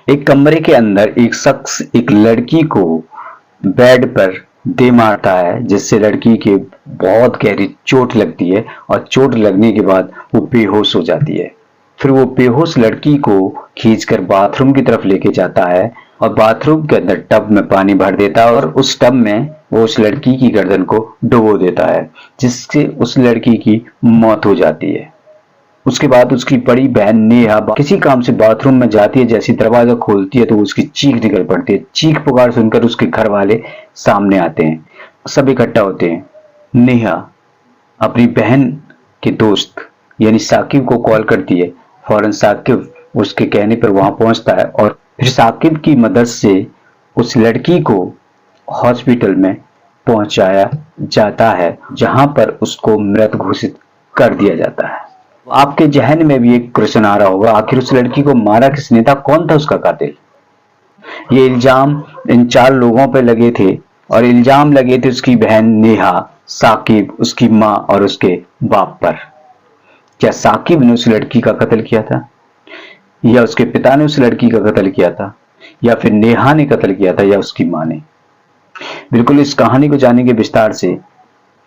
एक कमरे के अंदर एक शख्स एक लड़की को बेड पर दे मारता है, जिससे लड़की के बहुत गहरी चोट लगती है और चोट लगने के बाद वो बेहोश हो जाती है। फिर वो बेहोश लड़की को खींचकर बाथरूम की तरफ लेके जाता है और बाथरूम के अंदर टब में पानी भर देता है और उस टब में वो उस लड़की की गर्दन को डुबो देता है, जिससे उस लड़की की मौत हो जाती है। उसके बाद उसकी बड़ी बहन नेहा किसी काम से बाथरूम में जाती है। जैसे दरवाजा खोलती है तो उसकी चीख निकल पड़ती है। चीख पुकार सुनकर उसके घर वाले सामने आते हैं, सब इकट्ठा होते हैं। नेहा अपनी बहन के दोस्त यानी साकिब को कॉल करती है। फौरन साकिब उसके कहने पर वहां पहुंचता है और फिर साकिब की मदद से उस लड़की को हॉस्पिटल में पहुंचाया जाता है, जहां पर उसको मृत घोषित कर दिया जाता है। आपके जहन में भी एक क्वेश्चन आ रहा होगा, आखिर उस लड़की को मारा किसने था, कौन था उसका कातिल? ये इल्जाम इन 4 लोगों पे लगे थे और इल्जाम लगे थे उसकी बहन नेहा, साकिब, उसकी माँ और उसके बाप पर। क्या साकिब ने उस लड़की का कत्ल किया था, या उसके पिता ने उस लड़की का कत्ल किया था, या फिर नेहा ने कत्ल किया था, या उसकी माँ ने? बिल्कुल इस कहानी को जानेंगे विस्तार से,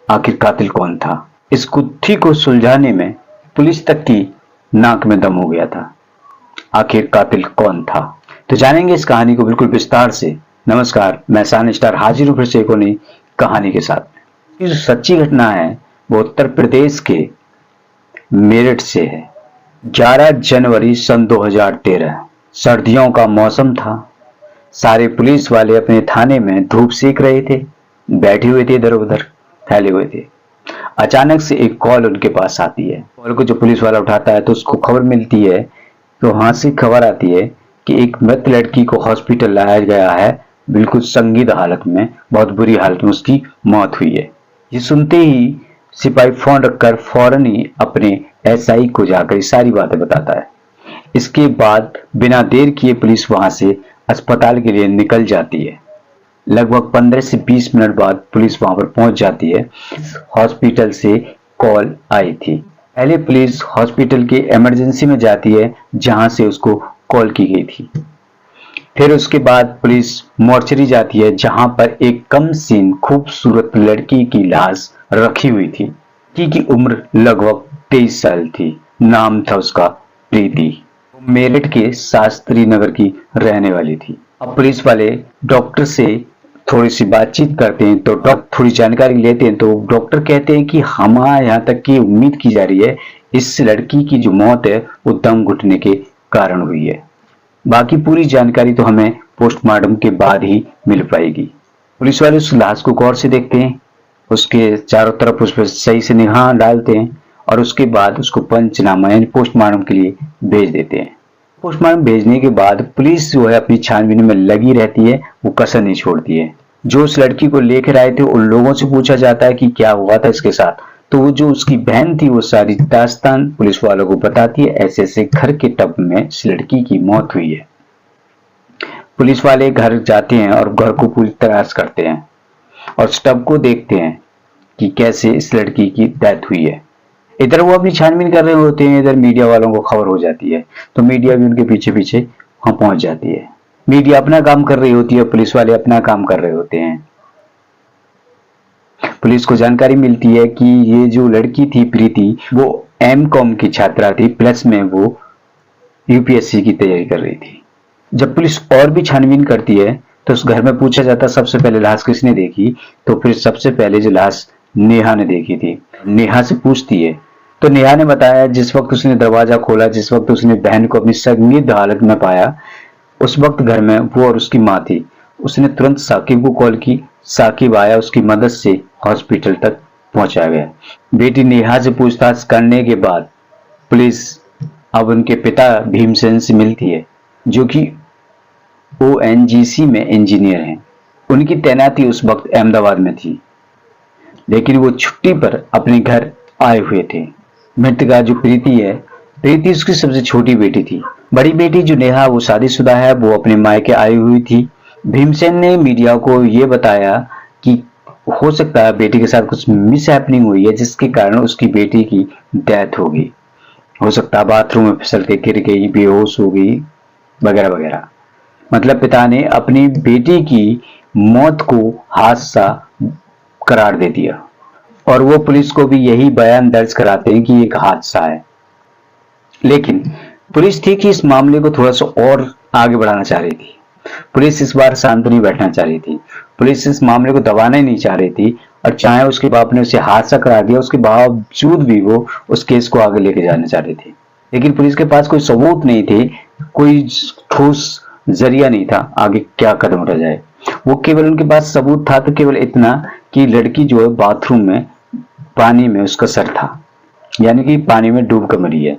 आखिर कातिल कौन था। इस गुत्थी को सुलझाने में पुलिस तक की नाक में दम हो गया था। आखिर कातिल कौन था, तो जानेंगे इस कहानी को बिल्कुल विस्तार से। नमस्कार, मैं सान स्टार हाजिर हूं फिर से एक नई कहानी के साथ। ये जो सच्ची घटना है वो उत्तर प्रदेश के मेरठ से है। 11 जनवरी सन 2013, सर्दियों का मौसम था। सारे पुलिस वाले अपने थाने में धूप सेक रहे थे, बैठे हुए थे, इधर उधर फैले हुए थे। अचानक से एक कॉल उनके पास आती है। कॉल को जो पुलिस वाला उठाता है तो उसको खबर मिलती है, तो वहां से खबर आती है कि एक मृत लड़की को हॉस्पिटल लाया गया है, बिल्कुल संदिग्ध हालत में, बहुत बुरी हालत में उसकी मौत हुई है। ये सुनते ही सिपाही फोन रखकर फौरन ही अपने एसआई को जाकर ये सारी बातें बताता है। इसके बाद बिना देर किए पुलिस वहां से अस्पताल के लिए निकल जाती है। लगभग 15 से 20 मिनट बाद पुलिस वहां पर पहुंच जाती है। हॉस्पिटल से कॉल आई थी। पहले पुलिस हॉस्पिटल के इमरजेंसी में जाती है, जहां से उसको कॉल की गई थी। फिर उसके बाद पुलिस मोर्चरी जाती है, जहां पर एक कम सीन खूबसूरत लड़की की लाश रखी हुई थी। लड़की की उम्र लगभग 23 साल थी। नाम था उसका प्रीति। मेरठ के शास्त्री नगर की रहने वाली थी। अब पुलिस वाले डॉक्टर से थोड़ी सी बातचीत करते हैं, तो डॉक्टर थोड़ी जानकारी लेते हैं। तो डॉक्टर कहते हैं कि हमारे यहाँ तक की उम्मीद की जा रही है इस लड़की की जो मौत है वो दम घुटने के कारण हुई है। बाकी पूरी जानकारी तो हमें पोस्टमार्टम के बाद ही मिल पाएगी। पुलिस वाले उस लाश को गौर से देखते हैं, उसके चारों तरफ उस पर सही से निगाह डालते हैं और उसके बाद उसको पंचनामा यानी पोस्टमार्टम के लिए भेज देते हैं। पोस्टमार्टम भेजने के बाद पुलिस जो है अपनी छानबीन में लगी रहती है, वो कसर नहीं छोड़ती है। जो उस लड़की को लेकर आए थे उन लोगों से पूछा जाता है कि क्या हुआ था इसके साथ, तो वो जो उसकी बहन थी वो सारी दास्तान पुलिस वालों को बताती है। ऐसे ऐसे घर के टब में इस लड़की की मौत हुई है। पुलिस वाले घर जाते हैं और घर को पूरी तलाश करते हैं और उस टब को देखते हैं कि कैसे इस लड़की की डेथ हुई है। इधर वो अपनी छानबीन कर रहे होते हैं, इधर मीडिया वालों को खबर हो जाती है, तो मीडिया भी उनके पीछे पीछे वहां पहुंच जाती है। मीडिया अपना काम कर रही होती है, पुलिस वाले अपना काम कर रहे होते हैं। पुलिस को जानकारी मिलती है कि ये जो लड़की थी प्रीति, वो एमकॉम की छात्रा थी, प्लस में वो यूपीएससी की तैयारी कर रही थी। जब पुलिस और भी छानबीन करती है तो उस घर में पूछा जाता है सबसे पहले लाश किसने देखी, तो फिर सबसे पहले जो लाश नेहा ने देखी थी। नेहा से पूछती है तो नेहा ने बताया जिस वक्त उसने दरवाजा खोला, जिस वक्त उसने बहन को अपनी संदिग्ध हालत में पाया, उस वक्त घर में वो और उसकी माँ थी। उसने तुरंत साकिब को कॉल की, साकिब आया, उसकी मदद से हॉस्पिटल तक पहुंचाया गया। बेटी नेहा से पूछताछ करने के बाद पुलिस अब उनके पिता भीमसेन से मिलती है, जो कि ओएनजीसी में इंजीनियर हैं। उनकी तैनाती उस वक्त अहमदाबाद में थी, लेकिन वो छुट्टी पर अपने घर आए हुए थे। मृतका जो प्रीति है, प्रीति उसकी सबसे छोटी बेटी थी। बड़ी बेटी जो नेहा वो शादीशुदा है, वो अपने मायके आई हुई थी। भीमसेन ने मीडिया को ये बताया कि हो सकता है बेटी के साथ कुछ मिस हैपनिंग हुई है, जिसके कारण उसकी बेटी की डेथ हो गई। हो सकता है बाथरूम में फिसल के गिर गई, बेहोश हो गई, वगैरह वगैरह। मतलब पिता ने अपनी बेटी की मौत को हादसा करार दे दिया और वो पुलिस को भी यही बयान दर्ज कराते हैं कि एक हादसा है। लेकिन पुलिस थी कि इस मामले को थोड़ा सा और आगे बढ़ाना चाह रही थी। पुलिस इस बार शांत नहीं बैठना चाह रही थी। पुलिस इस मामले को दबाना ही नहीं चाह रही थी और चाहे उसके बाप ने उसे हादसा करा दिया, उसके बावजूद भी वो उस केस को आगे लेके जाना चाह रही थी। लेकिन पुलिस के पास कोई सबूत नहीं थे, कोई ठोस जरिया नहीं था आगे क्या कदम उठा जाए। वो केवल उनके पास सबूत था तो केवल इतना कि लड़की जो है बाथरूम में पानी में उसका सर था, यानी कि पानी में डूब कर मरी है।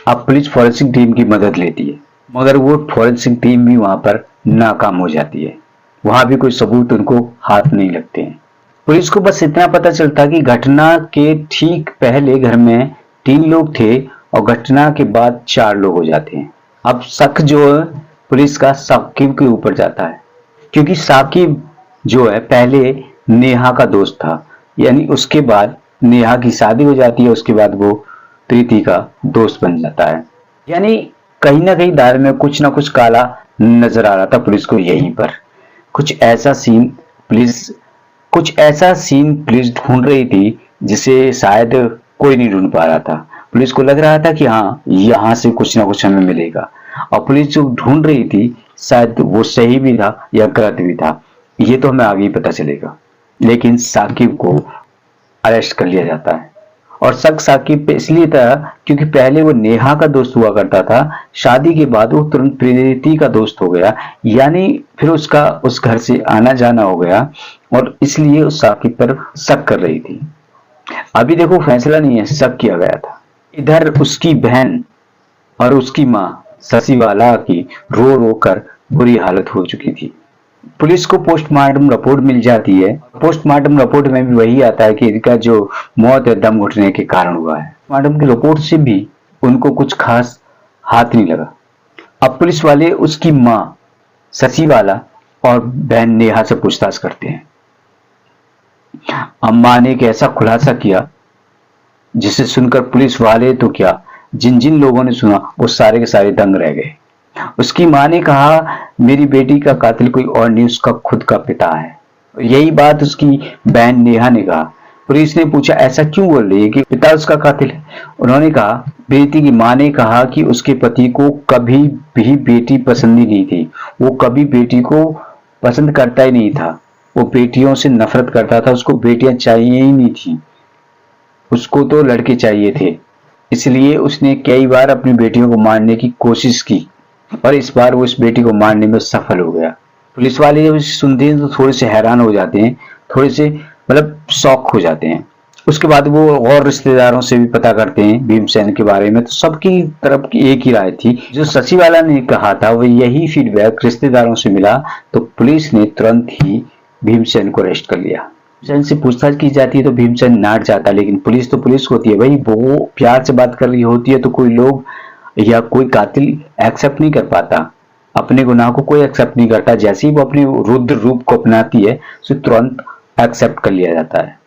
अब पुलिस फॉरेंसिक टीम की मदद लेती है, मगर वो फॉरेंसिक टीम भी वहां पर नाकाम हो जाती है। वहां भी कोई सबूत उनको हाथ नहीं लगते हैं। पुलिस को बस इतना पता चलता कि घटना के ठीक पहले घर में 3 लोग थे और घटना के बाद 4 लोग हो जाते हैं। अब शक जो है पुलिस का साकिब के ऊपर जाता है, क्योंकि साकिब जो है पहले नेहा का दोस्त था, यानी उसके बाद नेहा की शादी हो जाती है, उसके बाद वो प्रीति का दोस्त बन जाता है। यानी कहीं ना कहीं दाल में कुछ ना कुछ काला नजर आ रहा था पुलिस को। यहीं पर कुछ ऐसा सीन पुलिस ढूंढ रही थी जिसे शायद कोई नहीं ढूंढ पा रहा था। पुलिस को लग रहा था कि हाँ, यहाँ से कुछ ना कुछ हमें मिलेगा, और पुलिस जो ढूंढ रही थी शायद वो सही भी था या गलत भी था, ये तो हमें आगे ही पता चलेगा। लेकिन साकिब को अरेस्ट कर लिया जाता है और शक साकिब पे इसलिए था क्योंकि पहले वो नेहा का दोस्त हुआ करता था, शादी के बाद वो तुरंत प्रीति का दोस्त हो गया, यानी फिर उसका उस घर से आना जाना हो गया और इसलिए उस साकिब पर शक कर रही थी। अभी देखो फैसला नहीं है, शक किया गया था। इधर उसकी बहन और उसकी माँ शशिवाला की रो रो कर बुरी हालत हो चुकी थी। पुलिस को पोस्टमार्टम रिपोर्ट मिल जाती है। पोस्टमार्टम रिपोर्ट में भी वही आता है कि इनका जो मौत है दम घुटने के कारण हुआ है। पोस्टमार्टम की रिपोर्ट से भी उनको कुछ खास हाथ नहीं लगा। अब पुलिस वाले उसकी माँ शशिवाला और बहन नेहा से पूछताछ करते हैं। अम्मा ने एक ऐसा खुलासा किया जिसे सुनकर पुलिस वाले तो क्या, जिन जिन लोगों ने सुना वो सारे के सारे दंग रह गए। उसकी मां ने कहा, मेरी बेटी का कातिल कोई और नहीं, उसका खुद का पिता है। यही बात उसकी बहन नेहा ने कहा। पुलिस ने पूछा, ऐसा क्यों बोल रही है कि पिता उसका कातिल है? उन्होंने कहा, बेटी की मां ने कहा कि उसके पति को कभी भी बेटी पसंद ही नहीं थी, वो कभी बेटी को पसंद करता ही नहीं था, वो बेटियों से नफरत करता था, उसको बेटियां चाहिए ही नहीं थी, उसको तो लड़के चाहिए थे। इसलिए उसने कई बार अपनी बेटियों को मारने की कोशिश की और इस बार वो इस बेटी को मारने में सफल हो गया। पुलिस वाले जब सुनते हैं तो थोड़े से हैरान हो जाते हैं, थोड़े से मतलब शॉक हो जाते हैं। उसके बाद वो और रिश्तेदारों से भी पता करते हैं भीमसेन के बारे में, तो सबकी तरफ की एक ही राय थी। जो शशिवाला ने कहा था वो यही फीडबैक रिश्तेदारों से मिला, तो पुलिस ने तुरंत ही भीमसेन को अरेस्ट कर लिया। भीमसेन से पूछताछ की जाती है तो भीमसेन नाट जाता है, लेकिन पुलिस तो पुलिस होती है भाई, वो प्यार से बात कर रही होती है तो कोई लोग या कोई कातिल एक्सेप्ट नहीं कर पाता, अपने गुनाह को कोई एक्सेप्ट नहीं करता। जैसे ही वो अपने रुद्र रूप को अपनाती है उसे तुरंत एक्सेप्ट कर लिया जाता है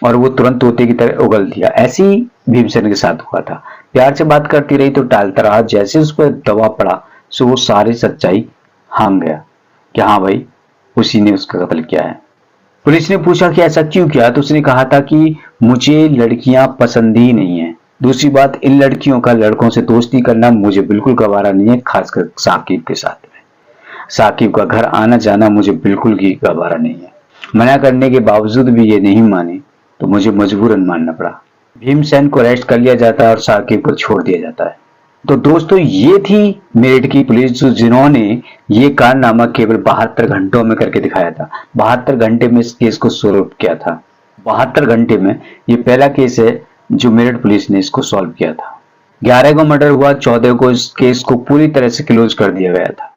और वो तुरंत तोते की तरह उगल दिया। ऐसे ही भीमसेन के साथ हुआ था। प्यार से बात करती रही तो टालता रहा, जैसे उस पर दबाव पड़ा सो वो सारी सच्चाई हांग गया कि हाँ भाई उसी ने उसका कत्ल किया है। पुलिस ने पूछा कि ऐसा क्यों किया, तो उसने कहा था कि मुझे लड़कियां पसंद ही नहीं है, दूसरी बात इन लड़कियों का लड़कों से दोस्ती करना मुझे बिल्कुल गवारा नहीं है, खासकर साकिब के साथ में। साकिब का घर आना जाना मुझे बिल्कुल भी गवारा नहीं है। मना करने के बावजूद भी ये नहीं माने तो मुझे मजबूरन मानना पड़ा। भीमसेन को अरेस्ट कर लिया जाता है और साकिब को छोड़ दिया जाता है। तो दोस्तों ये थी मेरठ की पुलिस जिन्होंने ये कारनामा केवल 72 घंटों में करके दिखाया था। 72 घंटे में इस केस को सॉल्व किया था। 72 घंटे में ये पहला केस है जो मेरठ पुलिस ने इसको सॉल्व किया था। 11 को मर्डर हुआ, 14 को इस केस को पूरी तरह से क्लोज कर दिया गया था।